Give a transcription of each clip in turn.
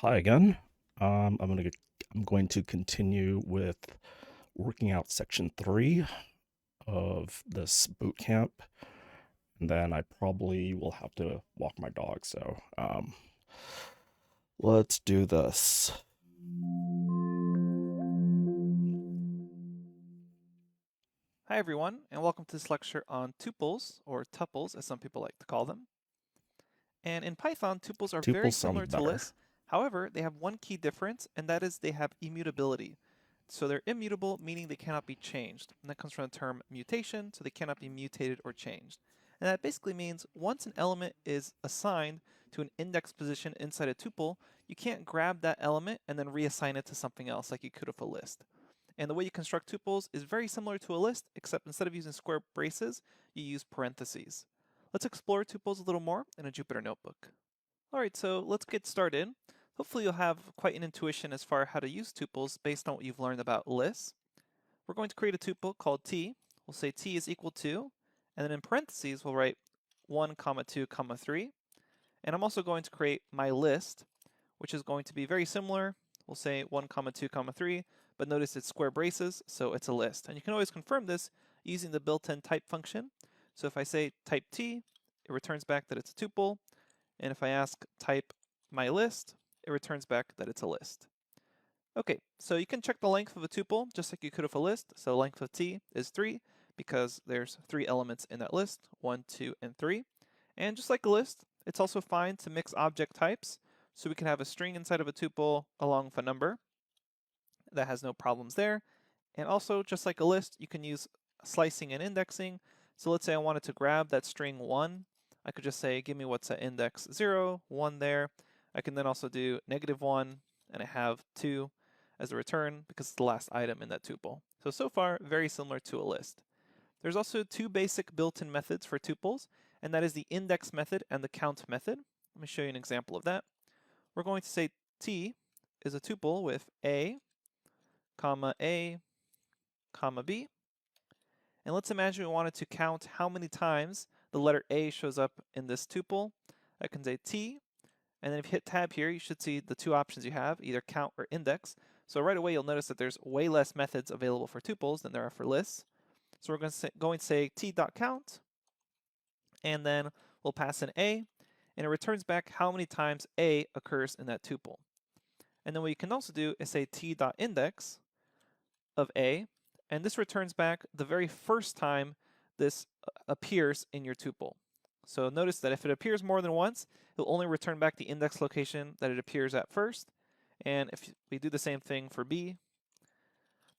Hi again. I'm going to continue with working out section 3 of this boot camp, and then I probably will have to walk my dog. So let's do this. Hi everyone, and welcome to this lecture on tuples, or tuples as some people like to call them. And in Python, tuples are very Tuples similar sounds to better. lists. However, they have one key difference, and that is they have immutability. So they're immutable, meaning they cannot be changed. And that comes from the term mutation, so they cannot be mutated or changed. And that basically means once an element is assigned to an index position inside a tuple, you can't grab that element and then reassign it to something else like you could with a list. And the way you construct tuples is very similar to a list, except instead of using square braces, you use parentheses. Let's explore tuples a little more in a Jupyter notebook. Alright, so let's get started. Hopefully you'll have quite an intuition as far as how to use tuples based on what you've learned about lists. We're going to create a tuple called t. We'll say t is equal to, and then in parentheses we'll write 1, 2, 3. And I'm also going to create my list, which is going to be very similar. We'll say 1, 2, 3, but notice it's square braces, so it's a list. And you can always confirm this using the built-in type function. So if I say type t, it returns back that it's a tuple. And if I ask type my list, it returns back that it's a list. Okay, so you can check the length of a tuple just like you could with a list. So length of t is 3 because there's 3 elements in that list, 1, 2, and 3. And just like a list, it's also fine to mix object types. So we can have a string inside of a tuple along with a number. That has no problems there. And also, just like a list, you can use slicing and indexing. So let's say I wanted to grab that string 1. I could just say, give me what's at index 0, 1 there. I can then also do -1, and I have 2 as a return because it's the last item in that tuple. So far, very similar to a list. There's also two basic built-in methods for tuples, and that is the index method and the count method. Let me show you an example of that. We're going to say t is a tuple with a, a, b. And let's imagine we wanted to count how many times the letter A shows up in this tuple. I can say t, and then if you hit tab here, you should see the two options you have, either count or index. So right away, you'll notice that there's way less methods available for tuples than there are for lists. So we're going to say t.count, and then we'll pass in a, and it returns back how many times a occurs in that tuple. And then what you can also do is say t.index of a, and this returns back the very first time this appears in your tuple. So notice that if it appears more than once, it'll only return back the index location that it appears at first. And if we do the same thing for b,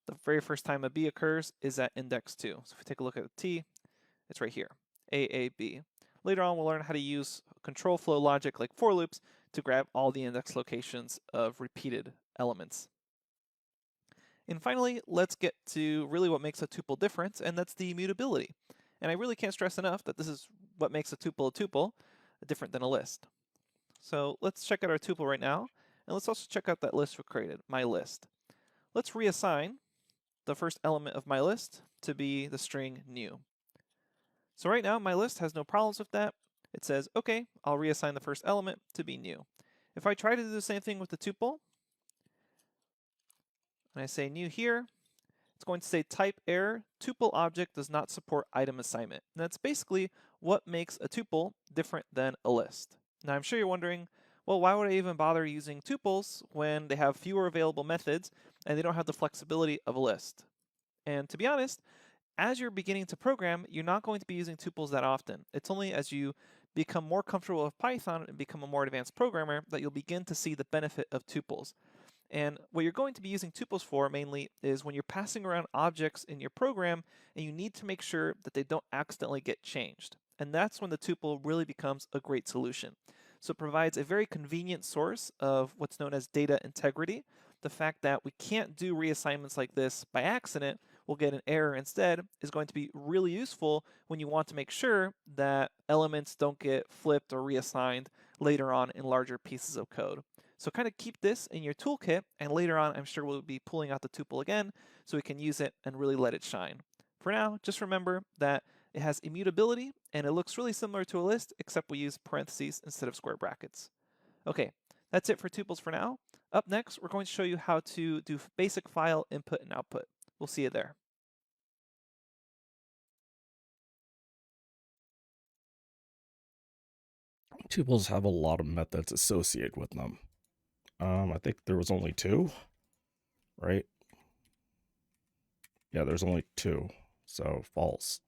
the very first time a b occurs is at index 2. So if we take a look at t, it's right here, AAB. Later on, we'll learn how to use control flow logic like for loops to grab all the index locations of repeated elements. And finally, let's get to really what makes a tuple different, and that's the immutability. And I really can't stress enough that this is what makes a tuple different than a list. So let's check out our tuple right now, and let's also check out that list we created, my list. Let's reassign the first element of my list to be the string new. So right now, my list has no problems with that. It says, okay, I'll reassign the first element to be new. If I try to do the same thing with the tuple, and I say new here, it's going to say type error, tuple object does not support item assignment. And that's basically what makes a tuple different than a list. Now I'm sure you're wondering, well, why would I even bother using tuples when they have fewer available methods and they don't have the flexibility of a list? And to be honest, as you're beginning to program, you're not going to be using tuples that often. It's only as you become more comfortable with Python and become a more advanced programmer that you'll begin to see the benefit of tuples. And what you're going to be using tuples for mainly is when you're passing around objects in your program and you need to make sure that they don't accidentally get changed. And that's when the tuple really becomes a great solution. So it provides a very convenient source of what's known as data integrity. The fact that we can't do reassignments like this by accident, we'll get an error instead, is going to be really useful when you want to make sure that elements don't get flipped or reassigned later on in larger pieces of code. So kind of keep this in your toolkit, and later on I'm sure we'll be pulling out the tuple again so we can use it and really let it shine. For now, just remember that it has immutability and it looks really similar to a list except we use parentheses instead of square brackets. Okay, That's it for tuples for now. Up next, we're going to show you how to do basic file input and output. We'll see you there. Tuples have a lot of methods associated with them. I think there was only two, right? Yeah, there's only two, so false.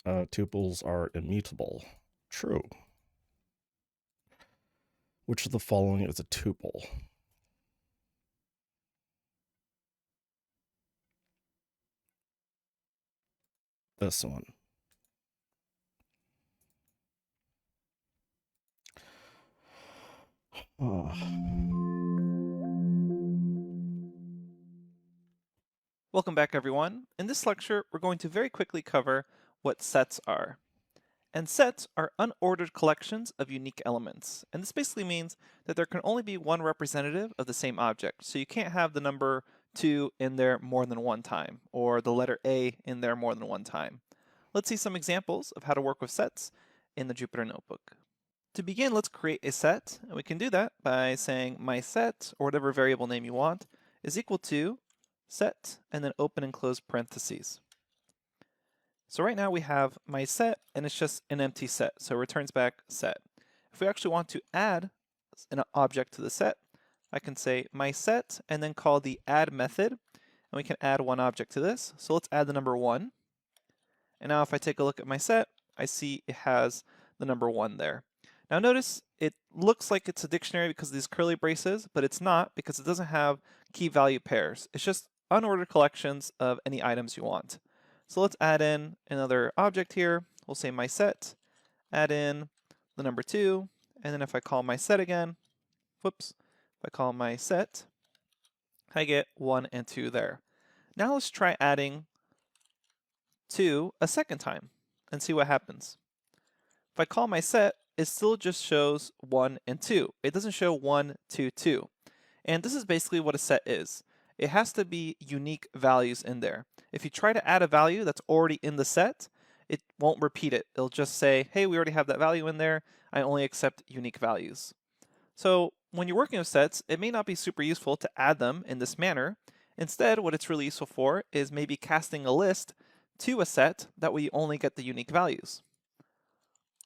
Tuples are immutable. True. Which of the following is a tuple? This one. Welcome back, everyone. In this lecture, we're going to very quickly cover what sets are. And sets are unordered collections of unique elements. And this basically means that there can only be one representative of the same object. So you can't have the number 2 in there more than one time, or the letter A in there more than one time. Let's see some examples of how to work with sets in the Jupyter Notebook. To begin, let's create a set, and we can do that by saying my set, or whatever variable name you want, is equal to set, and then open and close parentheses. So right now we have my set, and it's just an empty set, so it returns back set. If we actually want to add an object to the set, I can say my set, and then call the add method, and we can add one object to this. So let's add the number 1. And now if I take a look at my set, I see it has the number 1 there. Now notice it looks like it's a dictionary because of these curly braces, but it's not because it doesn't have key value pairs. It's just unordered collections of any items you want. So let's add in another object here. We'll say my set, add in the number 2, and then if I call my set again, whoops, if I call my set, I get 1 and 2 there. Now let's try adding 2 a second time and see what happens. If I call my set, it still just shows 1 and 2. It doesn't show 1, 2, 2. And this is basically what a set is. It has to be unique values in there. If you try to add a value that's already in the set, it won't repeat it. It'll just say, hey, we already have that value in there. I only accept unique values. So when you're working with sets, it may not be super useful to add them in this manner. Instead, what it's really useful for is maybe casting a list to a set, that way you only get the unique values.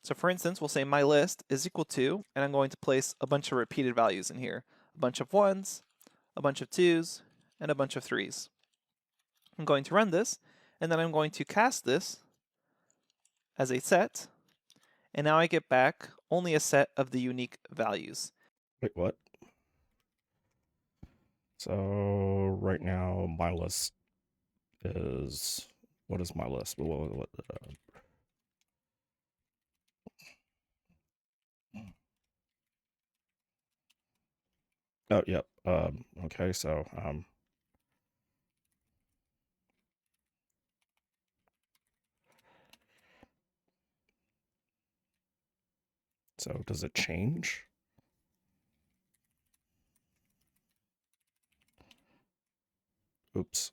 So for instance, we'll say my list is equal to, and I'm going to place a bunch of repeated values in here. A bunch of 1s, a bunch of 2s, and a bunch of 3s. I'm going to run this, and then I'm going to cast this as a set, and now I get back only a set of the unique values. Wait, what? So right now my list is, what is my list? Oh, yep. Okay, so does it change? Oops.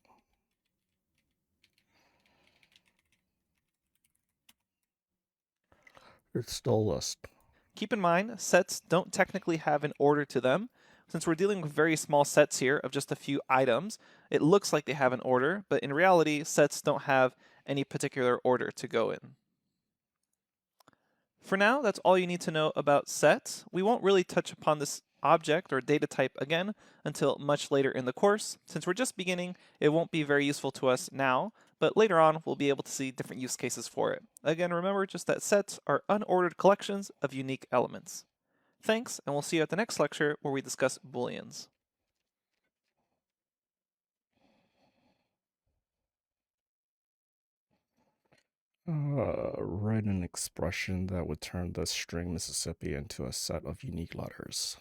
It's still a list. Keep in mind, sets don't technically have an order to them. Since we're dealing with very small sets here of just a few items, it looks like they have an order, but in reality, sets don't have any particular order to go in. For now, that's all you need to know about sets. We won't really touch upon this object or data type again until much later in the course. Since we're just beginning, it won't be very useful to us now, but later on we'll be able to see different use cases for it. Again, remember just that sets are unordered collections of unique elements. Thanks, and we'll see you at the next lecture where we discuss booleans. Write an expression that would turn the string Mississippi into a set of unique letters.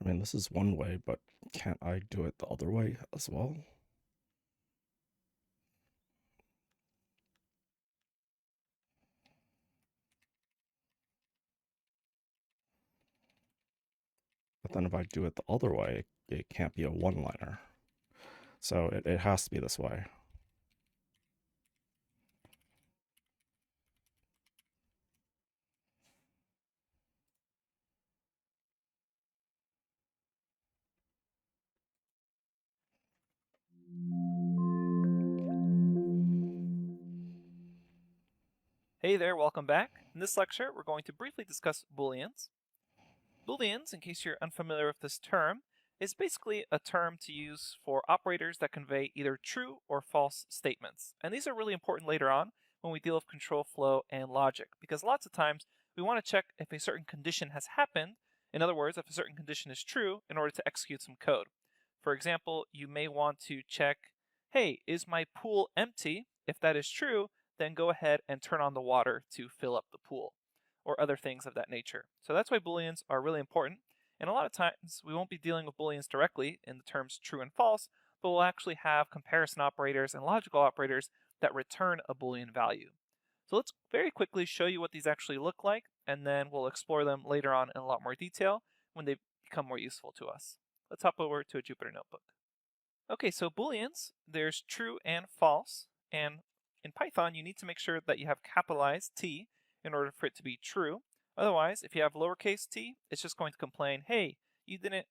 I mean, this is one way, but can't I do it the other way as well? But then if I do it the other way, it can't be a one-liner. So it has to be this way. Hey there, welcome back. In this lecture, we're going to briefly discuss Booleans. Booleans, in case you're unfamiliar with this term, is basically a term to use for operators that convey either true or false statements. And these are really important later on when we deal with control flow and logic, because lots of times we want to check if a certain condition has happened, in other words, if a certain condition is true, in order to execute some code. For example, you may want to check, hey, is my pool empty? If that is true, then go ahead and turn on the water to fill up the pool, or other things of that nature. So that's why Booleans are really important. And a lot of times we won't be dealing with Booleans directly in the terms true and false, but we'll actually have comparison operators and logical operators that return a Boolean value. So let's very quickly show you what these actually look like, and then we'll explore them later on in a lot more detail when they become more useful to us. Let's hop over to a Jupyter notebook. Okay, so Booleans, there's true and false, and in Python you need to make sure that you have capitalized T in order for it to be true. Otherwise, if you have lowercase t, it's just going to complain, hey, you didn't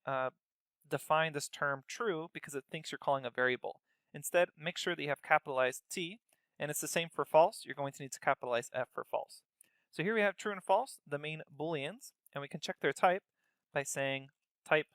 define this term true because it thinks you're calling a variable. Instead, make sure that you have capitalized T, and it's the same for false. You're going to need to capitalize F for false. So here we have true and false, the main Booleans, and we can check their type by saying type,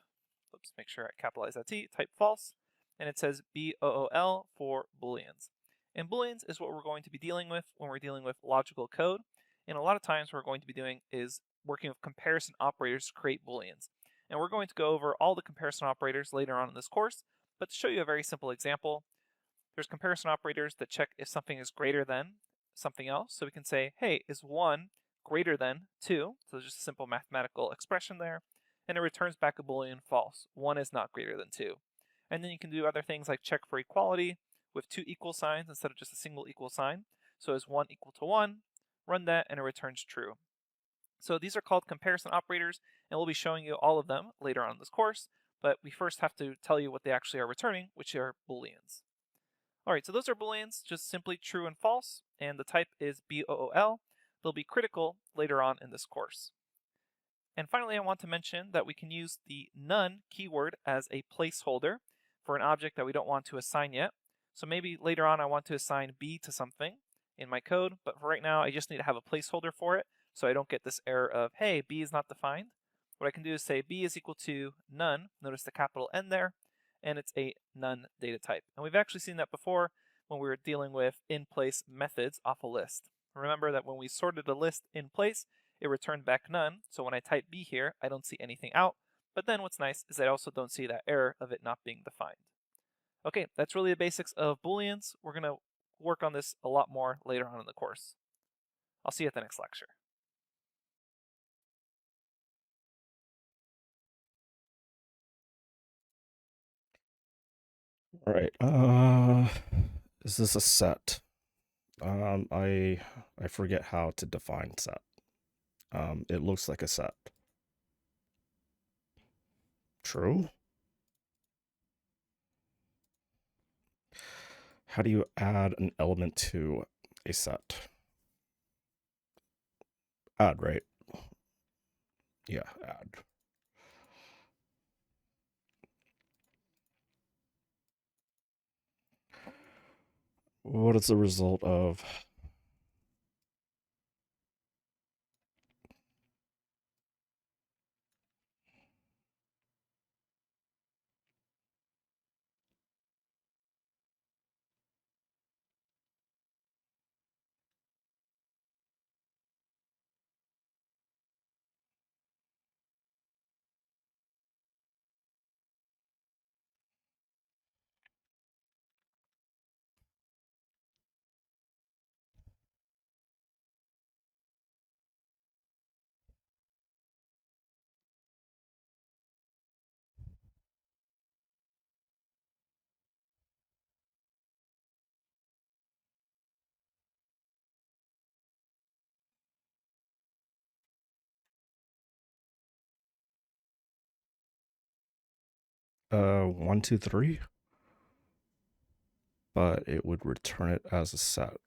oops, make sure I capitalize that T, type false, and it says BOOL for Booleans. And Booleans is what we're going to be dealing with when we're dealing with logical code. And a lot of times what we're going to be doing is working with comparison operators to create Booleans. And we're going to go over all the comparison operators later on in this course, but to show you a very simple example, there's comparison operators that check if something is greater than something else. So we can say, hey, is 1 greater than 2? So just a simple mathematical expression there. And it returns back a Boolean false. 1 is not greater than 2. And then you can do other things like check for equality with 2 equal signs instead of just a single equal sign. So is 1 equal to 1? Run that and it returns true. So these are called comparison operators, and we'll be showing you all of them later on in this course, but we first have to tell you what they actually are returning, which are Booleans. Alright, so those are Booleans, just simply true and false, and the type is BOOL. They'll be critical later on in this course. And finally, I want to mention that we can use the none keyword as a placeholder for an object that we don't want to assign yet. So maybe later on I want to assign B to something in my code, but for right now I just need to have a placeholder for it so I don't get this error of, hey, B is not defined. What I can do is say B is equal to none, notice the capital N there, and it's a none data type. And we've actually seen that before when we were dealing with in-place methods off a list. Remember that when we sorted a list in place, it returned back none. So when I type B here, I don't see anything out. But then what's nice is I also don't see that error of it not being defined. Okay, that's really the basics of Booleans. We're going to work on this a lot more later on in the course. I'll see you at the next lecture. All right. Is this a set? I forget how to define set. It looks like a set. True. How do you add an element to a set? Add, right? Yeah, add. What is the result of 1, 2, 3, but it would return it as a set.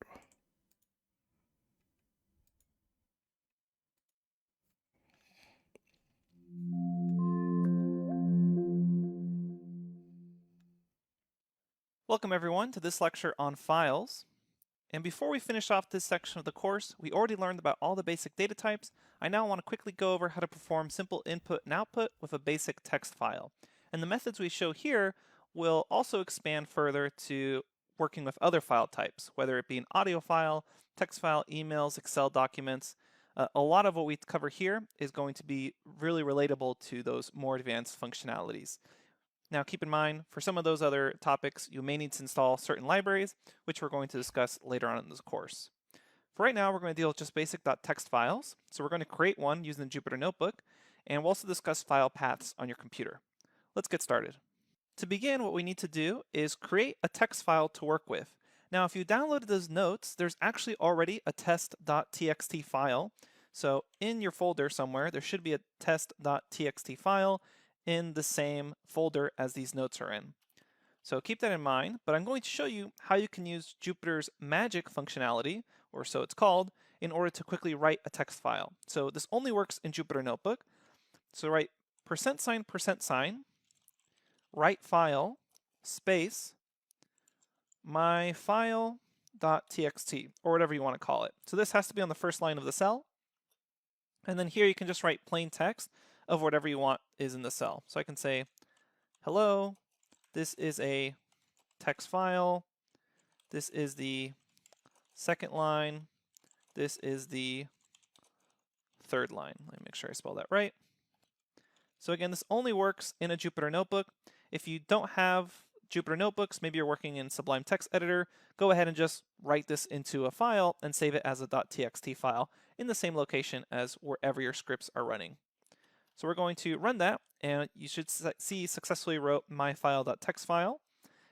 Welcome everyone to this lecture on files. And before we finish off this section of the course, we already learned about all the basic data types. I now want to quickly go over how to perform simple input and output with a basic text file. And the methods we show here will also expand further to working with other file types, whether it be an audio file, text file, emails, Excel documents. A lot of what we cover here is going to be really relatable to those more advanced functionalities. Now keep in mind, for some of those other topics, you may need to install certain libraries, which we're going to discuss later on in this course. For right now, we're going to deal with just basic.txt files. So we're going to create one using the Jupyter Notebook, and we'll also discuss file paths on your computer. Let's get started. To begin, what we need to do is create a text file to work with. Now, if you downloaded those notes, there's actually already a test.txt file. So in your folder somewhere, there should be a test.txt file in the same folder as these notes are in. So keep that in mind, but I'm going to show you how you can use Jupyter's magic functionality, or so it's called, in order to quickly write a text file. So this only works in Jupyter Notebook. So write %, write file, space, my file.txt, or whatever you want to call it. So this has to be on the first line of the cell. And then here you can just write plain text of whatever you want is in the cell. So I can say, hello, this is a text file. This is the second line. This is the third line. Let me make sure I spell that right. So again, this only works in a Jupyter Notebook. If you don't have Jupyter Notebooks, maybe you're working in Sublime Text Editor, go ahead and just write this into a file and save it as a .txt file in the same location as wherever your scripts are running. So we're going to run that, and you should see successfully wrote my file.txt file.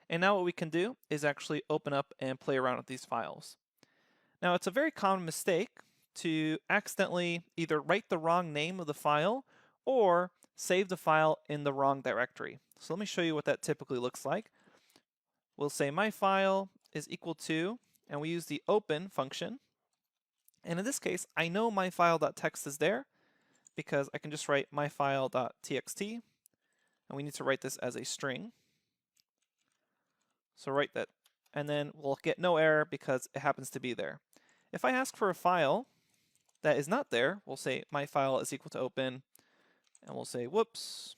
And now what we can do is actually open up and play around with these files. Now it's a very common mistake to accidentally either write the wrong name of the file or save the file in the wrong directory. So let me show you what that typically looks like. We'll say my file is equal to, and we use the open function. And in this case, I know my file.txt is there because I can just write my file.txt, and we need to write this as a string. So write that, and then we'll get no error because it happens to be there. If I ask for a file that is not there, we'll say my file is equal to open, and we'll say whoops,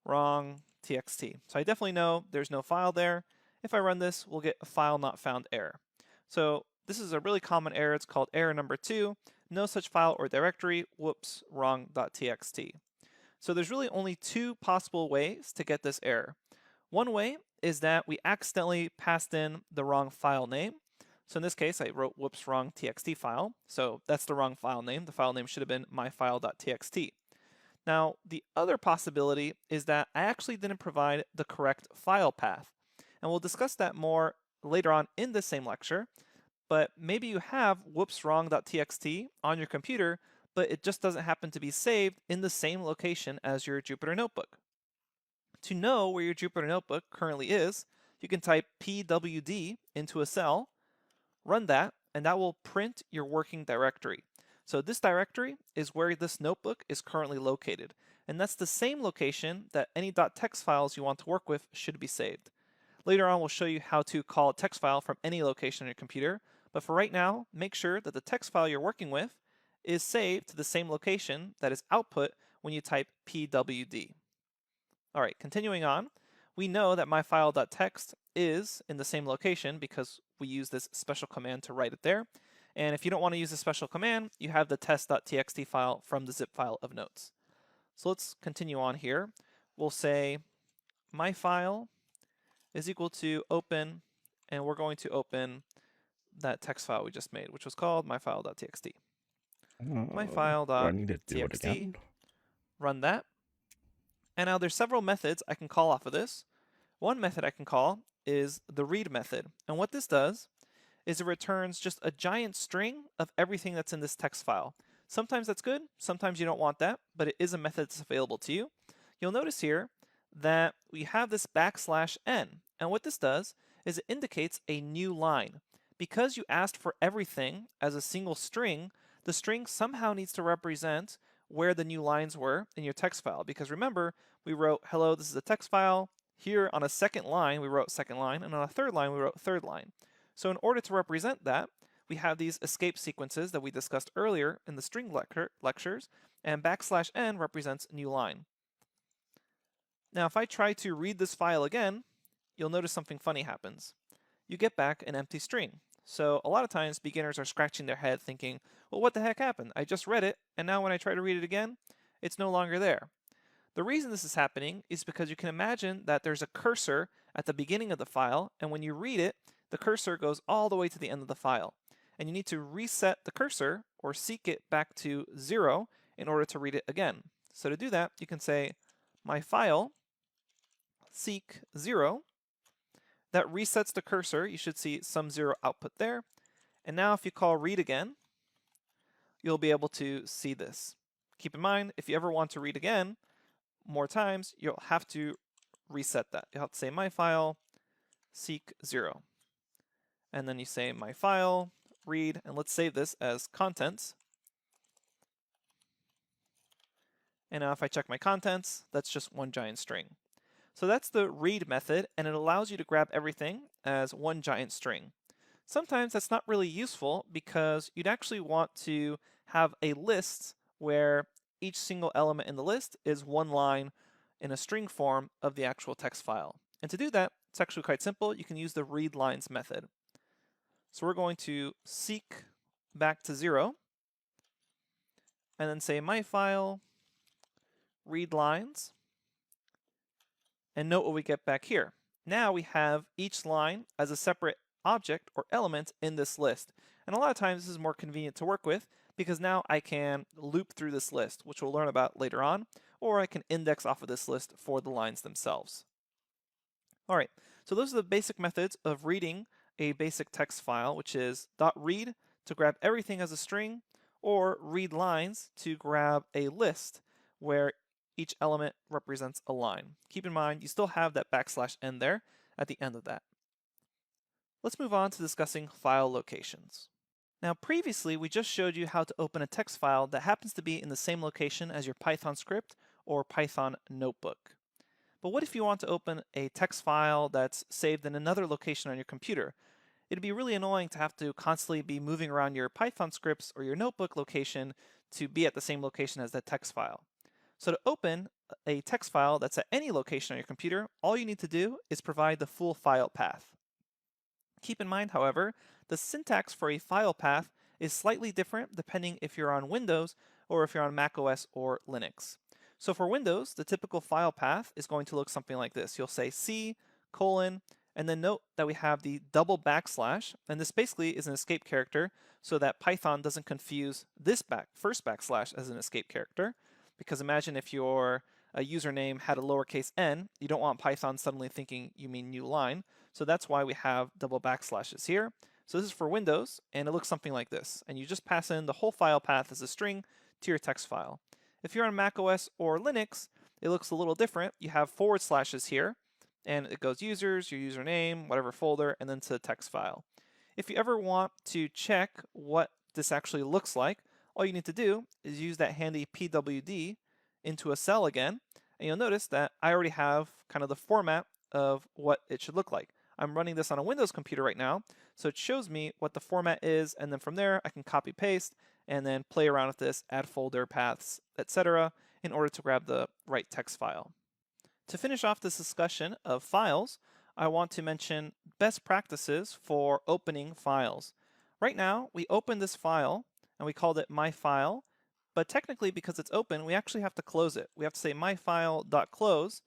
wrong txt. So I definitely know there's no file there. If I run this, we'll get a file not found error. So this is a really common error. It's called error number 2. No such file or directory, whoops, wrong.txt. So there's really only two possible ways to get this error. One way is that we accidentally passed in the wrong file name. So in this case, I wrote whoops, wrong txt file. So that's the wrong file name. The file name should have been myfile.txt. Now, the other possibility is that I actually didn't provide the correct file path. And we'll discuss that more later on in this same lecture. But maybe you have whoops wrong.txt on your computer, but it just doesn't happen to be saved in the same location as your Jupyter Notebook. To know where your Jupyter Notebook currently is, you can type pwd into a cell, run that, and that will print your working directory. So this directory is where this notebook is currently located, and that's the same location that any .txt files you want to work with should be saved. Later on, we'll show you how to call a text file from any location on your computer, but for right now, make sure that the text file you're working with is saved to the same location that is output when you type pwd. All right, continuing on, we know that myfile.txt is in the same location because we use this special command to write it there. And if you don't want to use a special command, you have the test.txt file from the zip file of notes. So let's continue on here. We'll say my file is equal to open, and we're going to open that text file we just made, which was called myfile.txt. Do I need to do it Myfile.txt, again? run that. And now there's several methods I can call off of this. One method I can call is the read method. And what this does is it returns just a giant string of everything that's in this text file. Sometimes that's good, sometimes you don't want that, but it is a method that's available to you. You'll notice here that we have this \n. And what this does is it indicates a new line. Because you asked for everything as a single string, the string somehow needs to represent where the new lines were in your text file. Because remember, we wrote, hello, this is a text file. Here on a second line, we wrote second line, and on a third line, we wrote third line. So in order to represent that, we have these escape sequences that we discussed earlier in the string lectures, and \n represents new line. Now, if I try to read this file again, you'll notice something funny happens. You get back an empty string. So a lot of times beginners are scratching their head thinking, well, what the heck happened? I just read it, and now when I try to read it again, it's no longer there. The reason this is happening is because you can imagine that there's a cursor at the beginning of the file, and when you read it, the cursor goes all the way to the end of the file. And you need to reset the cursor, or seek it back to 0, in order to read it again. So to do that, you can say, my file seek 0. That resets the cursor. You should see some 0 output there. And now if you call read again, you'll be able to see this. Keep in mind, if you ever want to read again more times, you'll have to reset that. You'll have to say my file seek 0. And then you say my file read, and let's save this as contents. And now if I check my contents, that's just one giant string. So that's the read method, and it allows you to grab everything as one giant string. Sometimes that's not really useful because you'd actually want to have a list where each single element in the list is one line in a string form of the actual text file. And to do that, it's actually quite simple. You can use the read lines method. So we're going to seek back to 0 and then say my file read lines, and note what we get back here. Now we have each line as a separate object or element in this list. And a lot of times this is more convenient to work with because now I can loop through this list, which we'll learn about later on, or I can index off of this list for the lines themselves. All right, so those are the basic methods of reading a basic text file, which is .read to grab everything as a string, or read lines to grab a list where each element represents a line. Keep in mind, you still have that \n there at the end of that. Let's move on to discussing file locations. Now previously, we just showed you how to open a text file that happens to be in the same location as your Python script or Python notebook. But what if you want to open a text file that's saved in another location on your computer? It'd be really annoying to have to constantly be moving around your Python scripts or your notebook location to be at the same location as that text file. So to open a text file that's at any location on your computer, all you need to do is provide the full file path. Keep in mind, however, the syntax for a file path is slightly different depending if you're on Windows or if you're on macOS or Linux. So for Windows, the typical file path is going to look something like this. You'll say C, colon, and then note that we have the double backslash, and this basically is an escape character so that Python doesn't confuse this first backslash as an escape character. Because imagine if your username had a lowercase n, you don't want Python suddenly thinking you mean new line. So that's why we have double backslashes here. So this is for Windows, and it looks something like this. And you just pass in the whole file path as a string to your text file. If you're on macOS or Linux, it looks a little different. You have forward slashes here, and it goes users, your username, whatever folder, and then to the text file. If you ever want to check what this actually looks like, all you need to do is use that handy pwd into a cell again, and you'll notice that I already have kind of the format of what it should look like. I'm running this on a Windows computer right now, so it shows me what the format is, and then from there I can copy paste and then play around with this, add folder paths, etc., in order to grab the right text file. To finish off this discussion of files, I want to mention best practices for opening files. Right now, we opened this file and we called it my file, but technically because it's open, we actually have to close it. We have to say myfile.close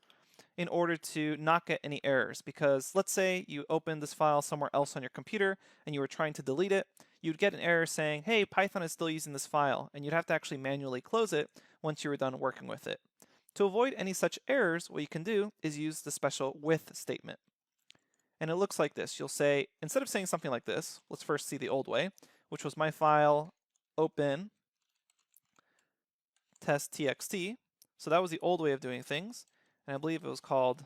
in order to not get any errors, because let's say you opened this file somewhere else on your computer and you were trying to delete it, you'd get an error saying, hey, Python is still using this file, and you'd have to actually manually close it once you were done working with it. To avoid any such errors, what you can do is use the special with statement. And it looks like this. You'll say, instead of saying something like this, let's first see the old way, which was my file open test.txt. So that was the old way of doing things. and I believe it was called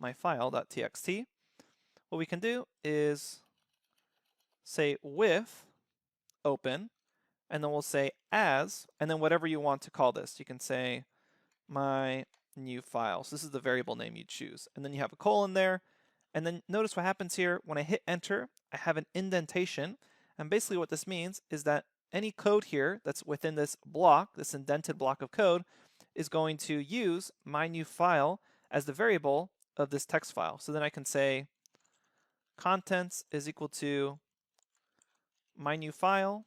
myfile.txt. What we can do is say with open, and then we'll say as, and then whatever you want to call this. You can say my new file. So this is the variable name you choose. And then you have a colon there. And then notice what happens here. When I hit enter, I have an indentation. And basically what this means is that any code here that's within this block, this indented block of code, is going to use my new file as the variable of this text file. So then I can say contents is equal to my new file,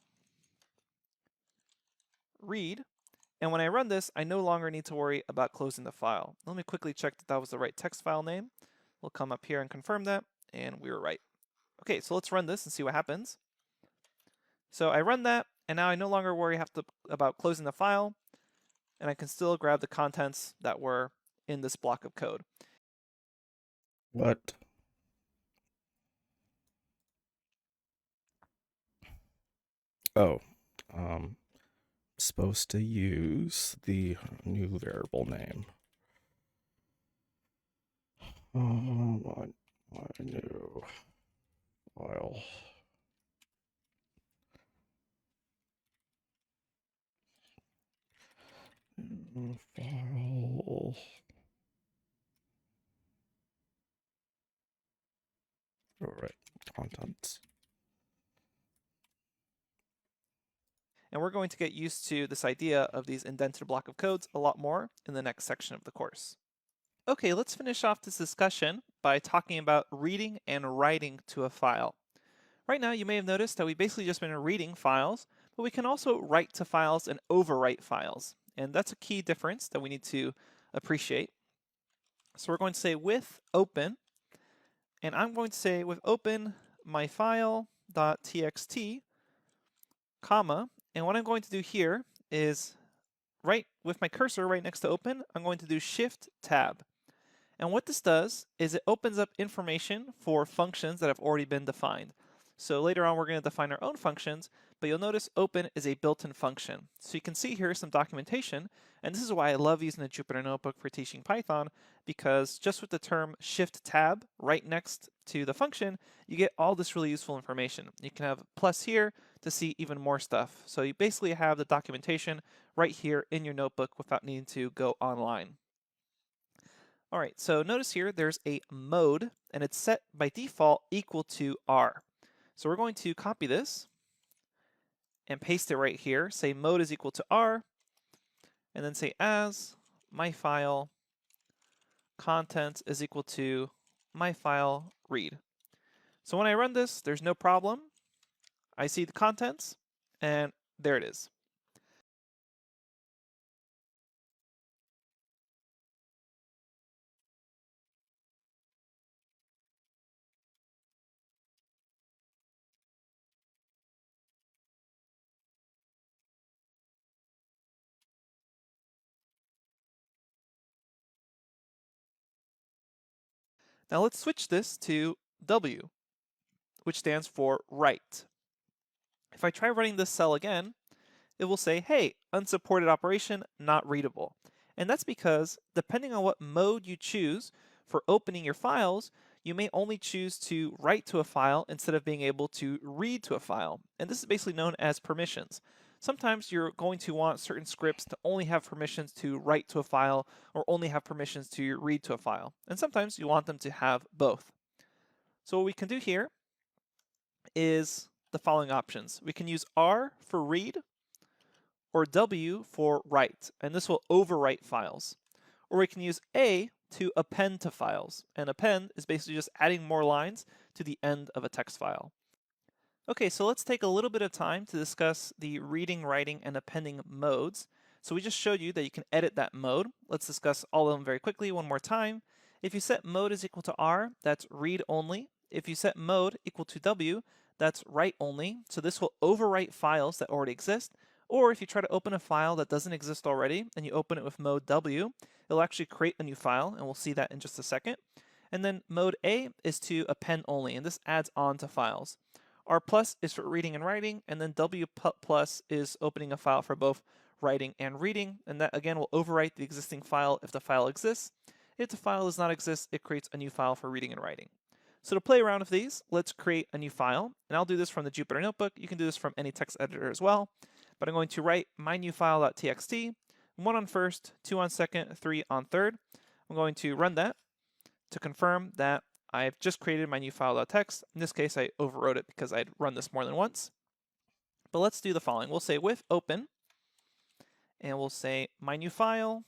read, and when I run this, I no longer need to worry about closing the file. Let me quickly check that that was the right text file name. We'll come up here and confirm that, and we were right. Okay, so let's run this and see what happens. So I run that, and now I no longer worry about closing the file, and I can still grab the contents that were in this block of code. What? Oh, supposed to use the new variable name. My new file. File. All right, contents. And we're going to get used to this idea of these indented block of codes a lot more in the next section of the course. Okay, let's finish off this discussion by talking about reading and writing to a file. Right now, you may have noticed that we've basically just been reading files, but we can also write to files and overwrite files. And that's a key difference that we need to appreciate. So we're going to say with open, and I'm going to say with open my file.txt, comma, and what I'm going to do here is right with my cursor right next to open, I'm going to do shift tab. And what this does is it opens up information for functions that have already been defined. So later on we're going to define our own functions, but you'll notice open is a built-in function. So you can see here some documentation, and this is why I love using the Jupyter Notebook for teaching Python, because just with the term shift tab right next to the function, you get all this really useful information. You can have plus here to see even more stuff. So you basically have the documentation right here in your notebook without needing to go online. All right, so notice here there's a mode, and it's set by default equal to R. So we're going to copy this and paste it right here. Say mode is equal to R, and then say as my file content is equal to my file read. So when I run this, there's no problem. I see the contents, and there it is. Now let's switch this to W, which stands for write. If I try running this cell again, it will say, hey, unsupported operation, not readable. And that's because depending on what mode you choose for opening your files, you may only choose to write to a file instead of being able to read to a file. And this is basically known as permissions. Sometimes you're going to want certain scripts to only have permissions to write to a file or only have permissions to read to a file. And sometimes you want them to have both. So what we can do here is the following options. We can use R for read or W for write, and this will overwrite files. Or we can use A to append to files, and append is basically just adding more lines to the end of a text file. Okay, so let's take a little bit of time to discuss the reading, writing, and appending modes. So we just showed you that you can edit that mode. Let's discuss all of them very quickly one more time. If you set mode is equal to R, that's read only. If you set mode equal to W, that's write only. So this will overwrite files that already exist. Or if you try to open a file that doesn't exist already and you open it with mode W, it'll actually create a new file, and we'll see that in just a second. And then mode A is to append only, and this adds on to files. R plus is for reading and writing, and then W plus is opening a file for both writing and reading, and that again will overwrite the existing file if the file exists. If the file does not exist, it creates a new file for reading and writing. So to play around with these, let's create a new file, and I'll do this from the Jupyter Notebook. You can do this from any text editor as well, but I'm going to write my new file.txt, 1 on first, 2 on second, 3 on third. I'm going to run that to confirm that I've just created my new file.txt. In this case, I overwrote it because I'd run this more than once. But let's do the following. We'll say with open, and we'll say my new file.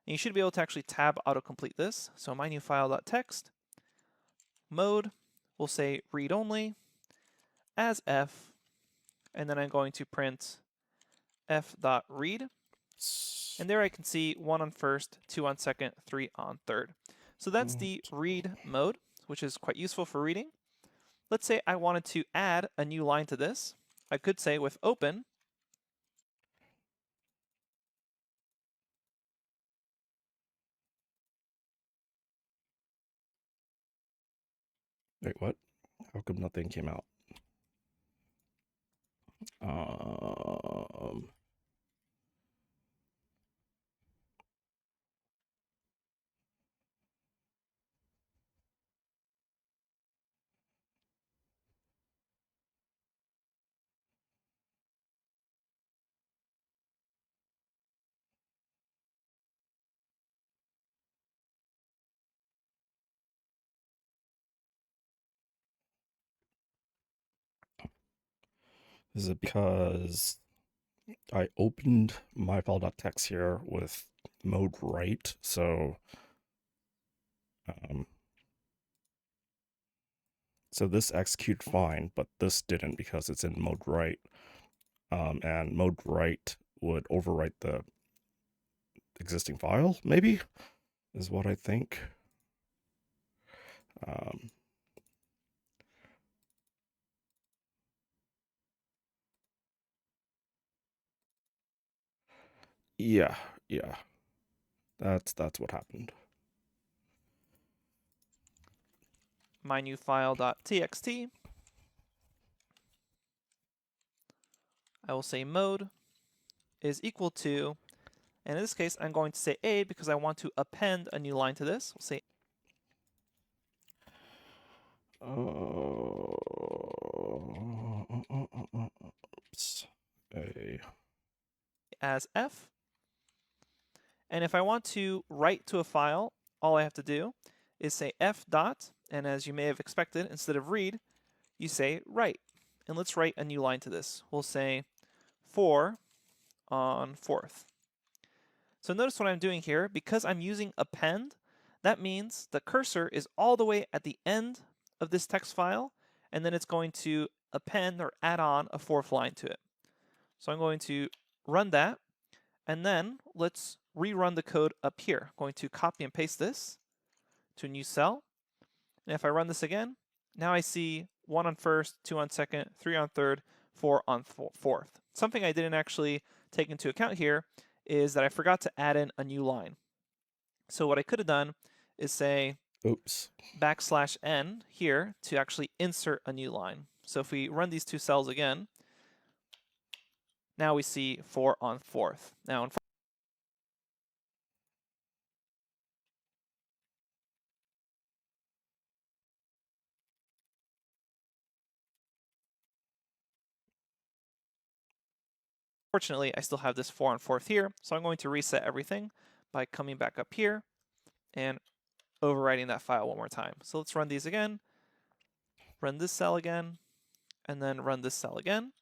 And you should be able to actually tab autocomplete this. So my new file.txt, mode, we'll say read only, as f, and then I'm going to print f.read. And there I can see 1 on first, 2 on second, 3 on third. So that's the read mode, which is quite useful for reading. Let's say I wanted to add a new line to this. I could say with open, Wait, what? How come nothing came out? Um, is it because I opened my file.txt here with mode write, um, so this executed fine, but this didn't because it's in mode write, and mode write would overwrite the existing file, maybe, is what I think. Um, yeah, yeah, that's what happened. my new file.txt, I will say mode is equal to, and in this case, I'm going to say A because I want to append a new line to this. We'll say Oops. A. as F. And if I want to write to a file, all I have to do is say F dot, and as you may have expected, instead of read, you say write. And let's write a new line to this. We'll say 4 on fourth. So notice what I'm doing here. Because I'm using append, that means the cursor is all the way at the end of this text file, and then it's going to append or add on a fourth line to it. So I'm going to run that, and then let's rerun the code up here. I'm going to copy and paste this to a new cell. And if I run this again, now I see 1 on first, 2 on second, 3 on third, 4 on fourth. Something I didn't actually take into account here is that I forgot to add in a new line. So what I could have done is say Oops. \n here to actually insert a new line. So if we run these two cells again, now we see 4 on fourth. Now, unfortunately, I still have this 4 on fourth here, so I'm going to reset everything by coming back up here and overwriting that file one more time. So let's run these again, run this cell again, and then run this cell again.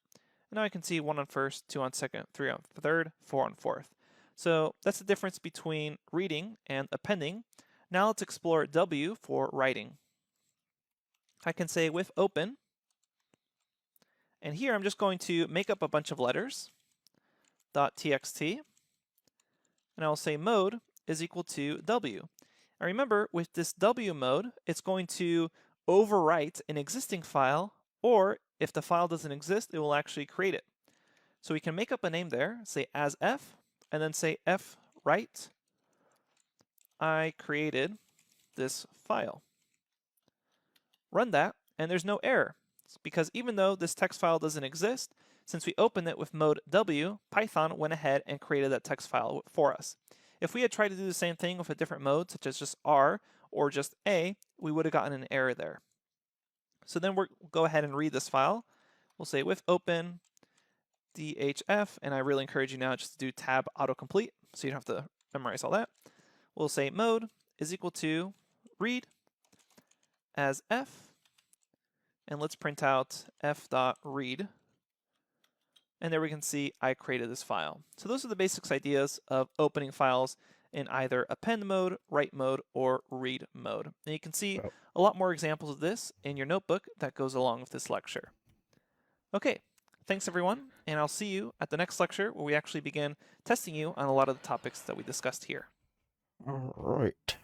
And now I can see 1 on first, 2 on second, 3 on third, 4 on fourth. So that's the difference between reading and appending. Now let's explore W for writing. I can say with open, and here I'm just going to make up a bunch of letters, .txt, and I'll say mode is equal to W. And remember, with this W mode, it's going to overwrite an existing file, or if the file doesn't exist, it will actually create it. So we can make up a name there, say as F, and then say F write. I created this file. Run that, and there's no error. It's because even though this text file doesn't exist, Since we opened it with mode W, Python went ahead and created that text file for us. If we had tried to do the same thing with a different mode, such as just R or just A, we would have gotten an error there. So then we'll go ahead and read this file. We'll say with open DHF, and I really encourage you now just to do tab autocomplete so you don't have to memorize all that. We'll say mode is equal to read as f, and let's print out f.read. And there we can see I created this file. So those are the basics ideas of opening files in either append mode, write mode, or read mode. And you can see Oh, a lot more examples of this in your notebook that goes along with this lecture. Okay, thanks everyone, and I'll see you at the next lecture where we actually begin testing you on a lot of the topics that we discussed here. all right.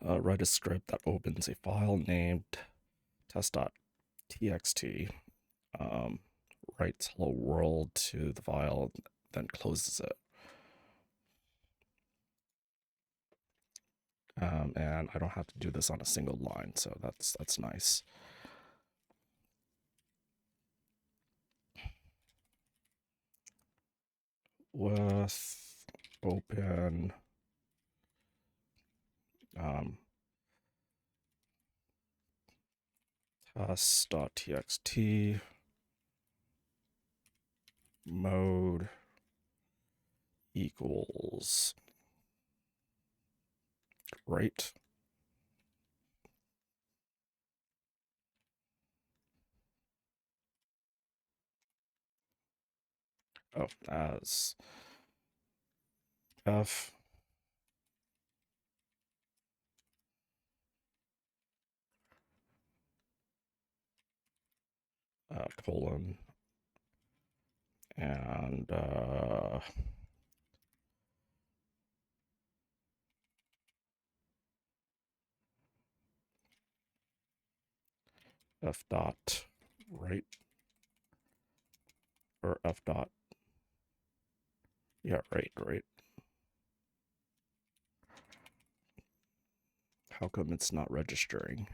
Write a script that opens a file named test.txt, writes hello world to the file, then closes it. And I don't have to do this on a single line, so that's nice. With open test.txt mode equals right. Oh, as f colon and f dot right, or f dot, yeah, right. How come it's not registering?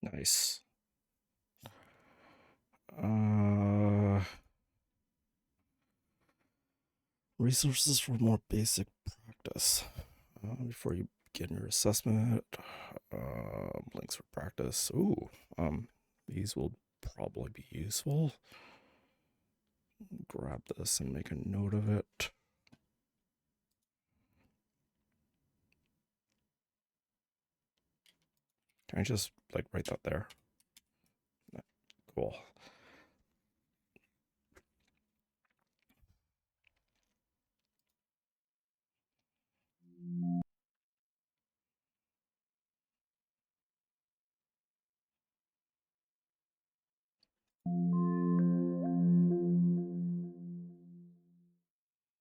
Nice. Resources for more basic practice. Before you begin your assessment, links for practice. Ooh, these will probably be useful. Grab this and make a note of it. Can I just like write that there? Cool.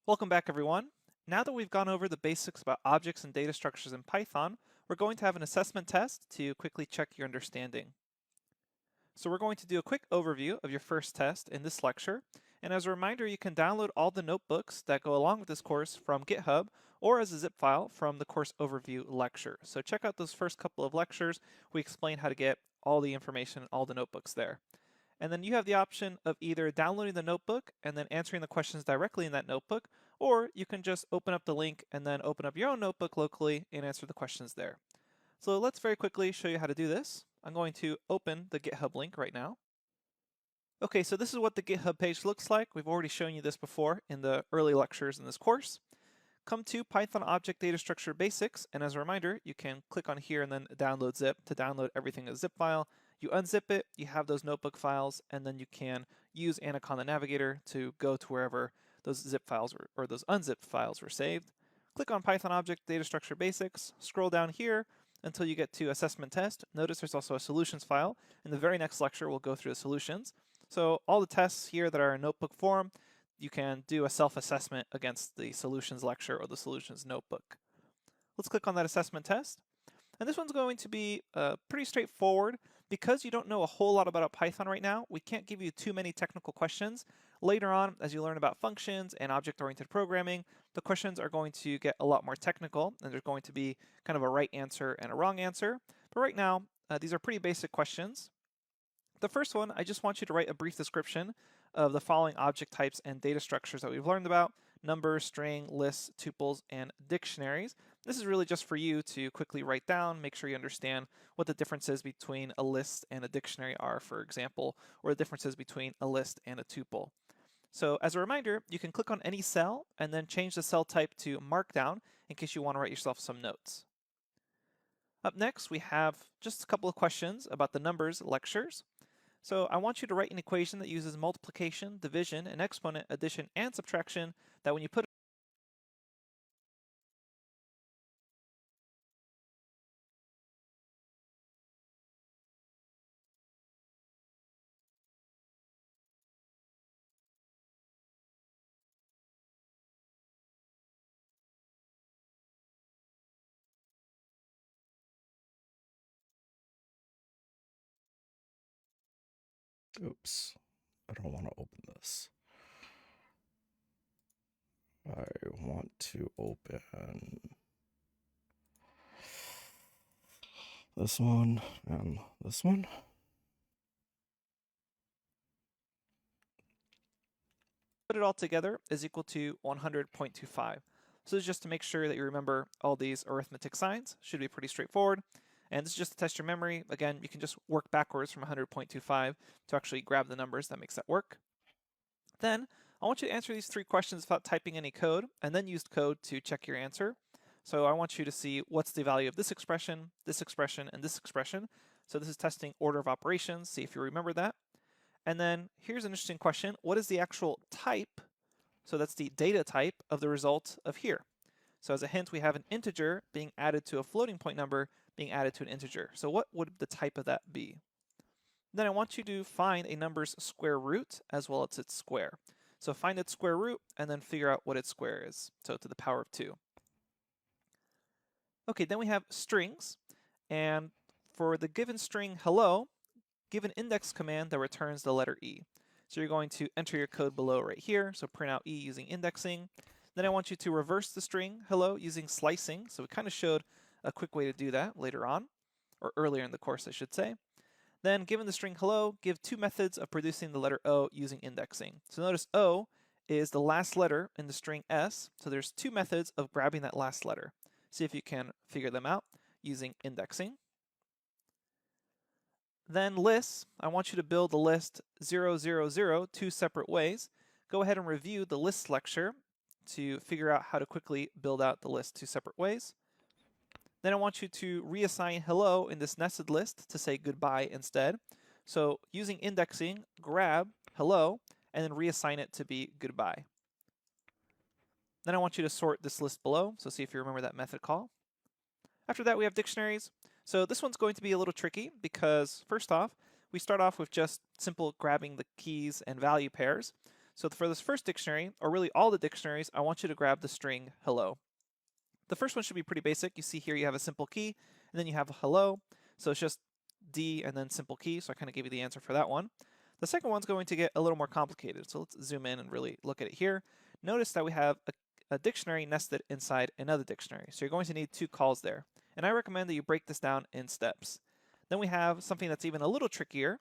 Welcome back everyone. Now that we've gone over the basics about objects and data structures in Python, we're going to have an assessment test to quickly check your understanding. So we're going to do a quick overview of your first test in this lecture, And as a reminder, you can download all the notebooks that go along with this course from GitHub or as a zip file from the course overview lecture. So check out those first couple of lectures. We explain how to get all the information, all the notebooks there. And then you have the option of either downloading the notebook and then answering the questions directly in that notebook, or you can just open up the link and then open up your own notebook locally and answer the questions there. So let's very quickly show you how to do this. I'm going to open the GitHub link right now. Okay, so this is what the GitHub page looks like. We've already shown you this before in the early lectures in this course. Come to Python Object Data Structure Basics, and as a reminder, you can click on here and then download zip to download everything as a zip file. You unzip it, you have those notebook files, and then you can use Anaconda Navigator to go to wherever those zip files or those unzipped files were saved. Click on Python Object Data Structure Basics, scroll down here until you get to Assessment Test. Notice there's also a solutions file. In the very next lecture, we'll go through the solutions. So all the tests here that are in notebook form, you can do a self-assessment against the solutions lecture or the solutions notebook. Let's click on that assessment test. And this one's going to be pretty straightforward. Because you don't know a whole lot about Python right now, we can't give you too many technical questions. Later on, as you learn about functions and object-oriented programming, the questions are going to get a lot more technical, and there's going to be kind of a right answer and a wrong answer. But right now, these are pretty basic questions. The first one, I just want you to write a brief description of the following object types and data structures that we've learned about: numbers, string, lists, tuples, and dictionaries. This is really just for you to quickly write down, make sure you understand what the differences between a list and a dictionary are, for example, or the differences between a list and a tuple. So as a reminder, you can click on any cell and then change the cell type to Markdown in case you want to write yourself some notes. Up next, we have just a couple of questions about the numbers lectures. So I want you to write an equation that uses multiplication, division, and exponent, addition, and subtraction that when you put Oops. I don't want to open this. I want to open this one and this one. it all together is equal to 100.25. So this is just to make sure that you remember all these arithmetic signs. Should be pretty straightforward. And this is just to test your memory. Again, you can just work backwards from 100.25 to actually grab the numbers. That makes that work. Then I want you to answer these three questions without typing any code, and then use code to check your answer. So I want you to see what's the value of this expression, and this expression. So this is testing order of operations. See if you remember that. And then here's an interesting question. What is the actual type? So that's the data type of the result of here. So as a hint, we have an integer being added to a floating point number being added to an integer. So what would the type of that be? Then I want you to find a number's square root as well as its square. So find its square root and then figure out what its square is. So to the power of 2. Okay, then we have strings. And for the given string hello, give an index command that returns the letter E. So you're going to enter your code below right here. So print out E using indexing. Then I want you to reverse the string hello using slicing. So we kind of showed a quick way to do that later on, or earlier in the course, I should say. Then given the string hello, give two methods of producing the letter O using indexing. So notice O is the last letter in the string S. So there's two methods of grabbing that last letter. See if you can figure them out using indexing. Then lists, I want you to build the list 0, 0, 0 two separate ways. Go ahead and review the lists lecture to figure out how to quickly build out the list two separate ways. Then I want you to reassign hello in this nested list to say goodbye instead. So using indexing, grab hello and then reassign it to be goodbye. Then I want you to sort this list below, so see if you remember that method call. After that, we have dictionaries. So this one's going to be a little tricky because first off, we start off with just simple grabbing the keys and value pairs. So for this first dictionary, or really all the dictionaries, I want you to grab the string hello. The first one should be pretty basic. You see here you have a simple key, and then you have a hello. So it's just D and then simple key, so I kind of gave you the answer for that one. The second one's going to get a little more complicated. So let's zoom in and really look at it here. Notice that we have a dictionary nested inside another dictionary. So you're going to need two calls there. And I recommend that you break this down in steps. Then we have something that's even a little trickier.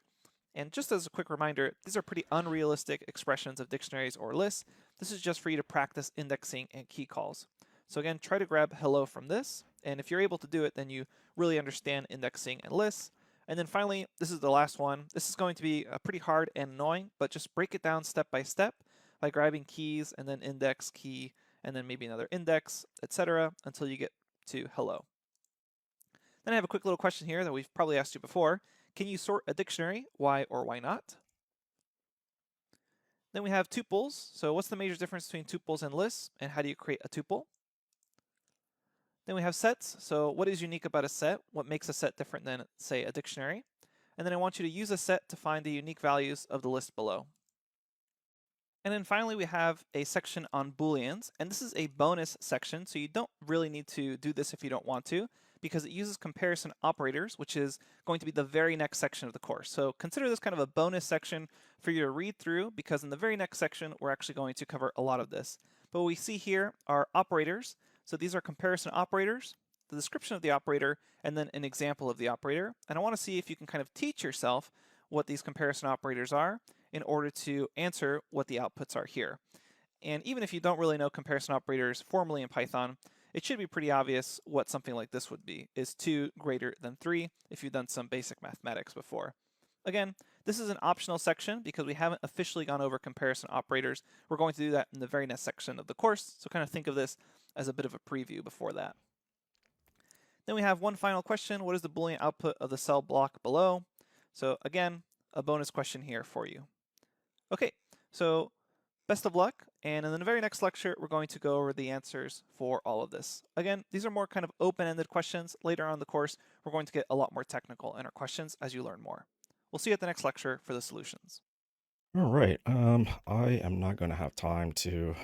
And just as a quick reminder, these are pretty unrealistic expressions of dictionaries or lists. This is just for you to practice indexing and key calls. So again, try to grab hello from this. And if you're able to do it, then you really understand indexing and lists. And then finally, this is the last one. This is going to be pretty hard and annoying, but just break it down step by step by grabbing keys and then index key and then maybe another index, etc., until you get to hello. Then I have a quick little question here that we've probably asked you before. Can you sort a dictionary? Why or why not? Then we have tuples. So what's the major difference between tuples and lists, and how do you create a tuple? Then we have sets. So what is unique about a set? What makes a set different than, say, a dictionary? And then I want you to use a set to find the unique values of the list below. And then finally, we have a section on Booleans, and this is a bonus section, so you don't really need to do this if you don't want to, because it uses comparison operators, which is going to be the very next section of the course. So consider this kind of a bonus section for you to read through, because in the very next section, we're actually going to cover a lot of this. But what we see here are operators. So these are comparison operators, the description of the operator, and then an example of the operator. And I want to see if you can kind of teach yourself what these comparison operators are in order to answer what the outputs are here. And even if you don't really know comparison operators formally in Python, it should be pretty obvious what something like this would be. Is 2 greater than 3 if you've done some basic mathematics before. Again, this is an optional section because we haven't officially gone over comparison operators. We're going to do that in the very next section of the course, so kind of think of this as a bit of a preview before that. Then we have one final question. What is the Boolean output of the cell block below? So again, a bonus question here for you. Okay, so best of luck, and in the very next lecture, we're going to go over the answers for all of this. Again, these are more kind of open-ended questions. Later on in the course, we're going to get a lot more technical in our questions as you learn more. We'll see you at the next lecture for the solutions. All right. I am not going to have time to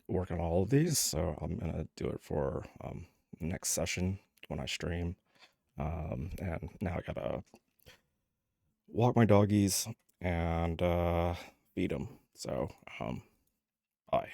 work on all of these, so I'm going to do it for next session when I stream. And now I gotta walk my doggies and feed them. So, bye.